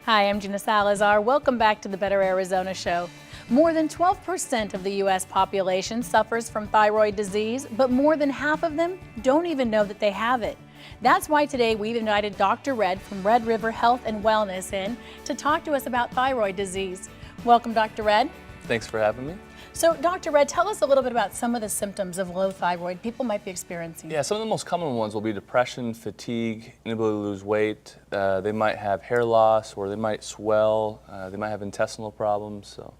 Hi, I'm Gina Salazar. Welcome back to the Better Arizona Show. More than 12% of the U.S. population suffers from thyroid disease, but more than half of them don't even know that they have it. That's why today we've invited Dr. Red from RedRiver Health and Wellness in to talk to us about thyroid disease. Welcome, Dr. Red. Thanks for having me. So, Dr. Red, tell us a little bit about some of the symptoms of low thyroid people might be experiencing. Yeah, some of the most common ones will be depression, fatigue, inability to lose weight. They might have hair loss, or they might swell. They might have intestinal problems. So.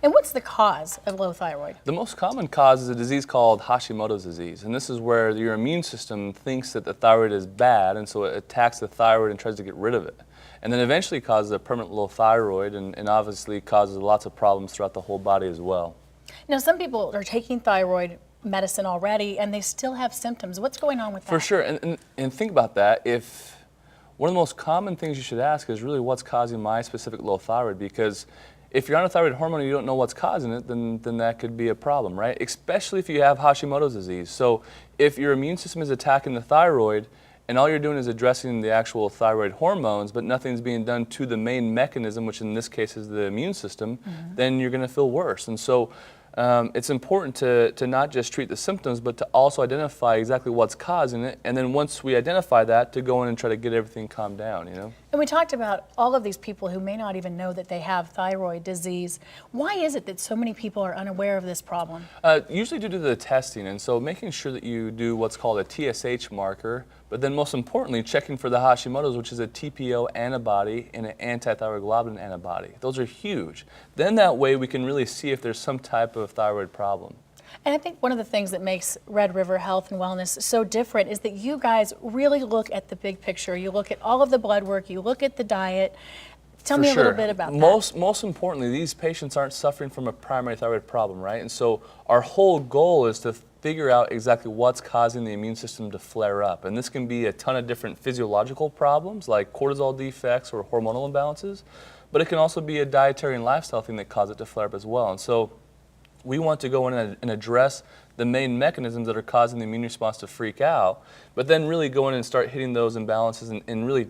And what's the cause of low thyroid? The most common cause is a disease called Hashimoto's disease, and this is where your immune system thinks that the thyroid is bad, and so it attacks the thyroid and tries to get rid of it. And then eventually causes a permanent low thyroid, and obviously causes lots of problems throughout the whole body as well. Now, some people are taking thyroid medicine already, and they still have symptoms. What's going on with that? For sure, and think about that. If one of the most common things you should ask is really what's causing my specific low thyroid, because if you're on a thyroid hormone and you don't know what's causing it, then that could be a problem, right? Especially if you have Hashimoto's disease. So if your immune system is attacking the thyroid, and all you're doing is addressing the actual thyroid hormones, but nothing's being done to the main mechanism, which in this case is the immune system, then you're going to feel worse. And so it's important to not just treat the symptoms, but to also identify exactly what's causing it. And then once we identify that, to go in and try to get everything calmed down, you know? And we talked about all of these people who may not even know that they have thyroid disease. Why is it that so many people are unaware of this problem? Usually due to the testing, and so making sure that you do what's called a TSH marker, but then most importantly, checking for the Hashimoto's, which is a TPO antibody and an anti-thyroid globulin antibody. Those are huge. Then that way we can really see if there's some type of thyroid problem. And I think one of the things that makes RedRiver Health and Wellness so different is that you guys really look at the big picture. You look at all of the blood work, you look at the diet. Tell me a little bit about that. Most importantly, these patients aren't suffering from a primary thyroid problem, right? And so our whole goal is to figure out exactly what's causing the immune system to flare up. And this can be a ton of different physiological problems like cortisol defects or hormonal imbalances, but it can also be a dietary and lifestyle thing that cause it to flare up as well. And so we want to go in and address the main mechanisms that are causing the immune response to freak out, but then really go in and start hitting those imbalances and really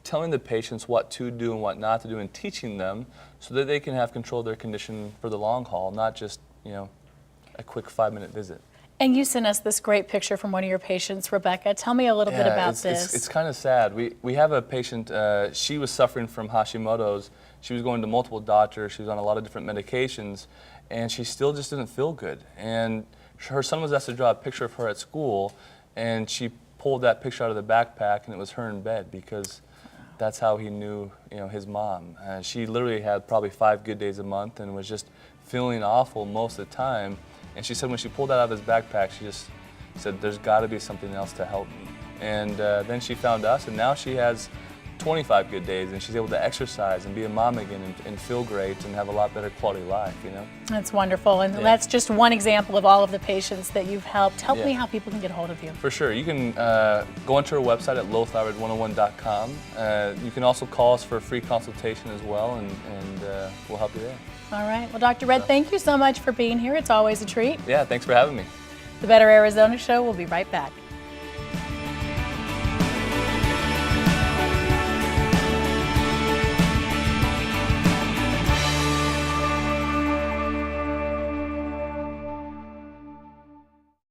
telling the patients what to do and what not to do and teaching them so that they can have control of their condition for the long haul, not just, you know, a quick 5-minute visit. And you sent us this great picture from one of your patients, Rebecca. Tell me a little bit about this. It's kind of sad. We have a patient, she was suffering from Hashimoto's. She was going to multiple doctors. She was on a lot of different medications, and she still just didn't feel good. And her son was asked to draw a picture of her at school, and she pulled that picture out of the backpack, and it was her in bed because that's how he knew, you know, his mom. She literally had probably 5 good days a month and was just feeling awful most of the time. And she said when she pulled that out of his backpack, she just said, there's got to be something else to help me. And then she found us, and now she has 25 good days, and she's able to exercise and be a mom again and feel great and have a lot better quality life, you know? That's wonderful, and that's just one example of all of the patients that you've helped. Help me how people can get a hold of you. For sure. You can go onto our website at lowthyroid101.com. You can also call us for a free consultation as well, and we'll help you there. All right. Well, Dr. Red, thank you so much for being here. It's always a treat. Yeah, thanks for having me. The Better Arizona Show will be right back.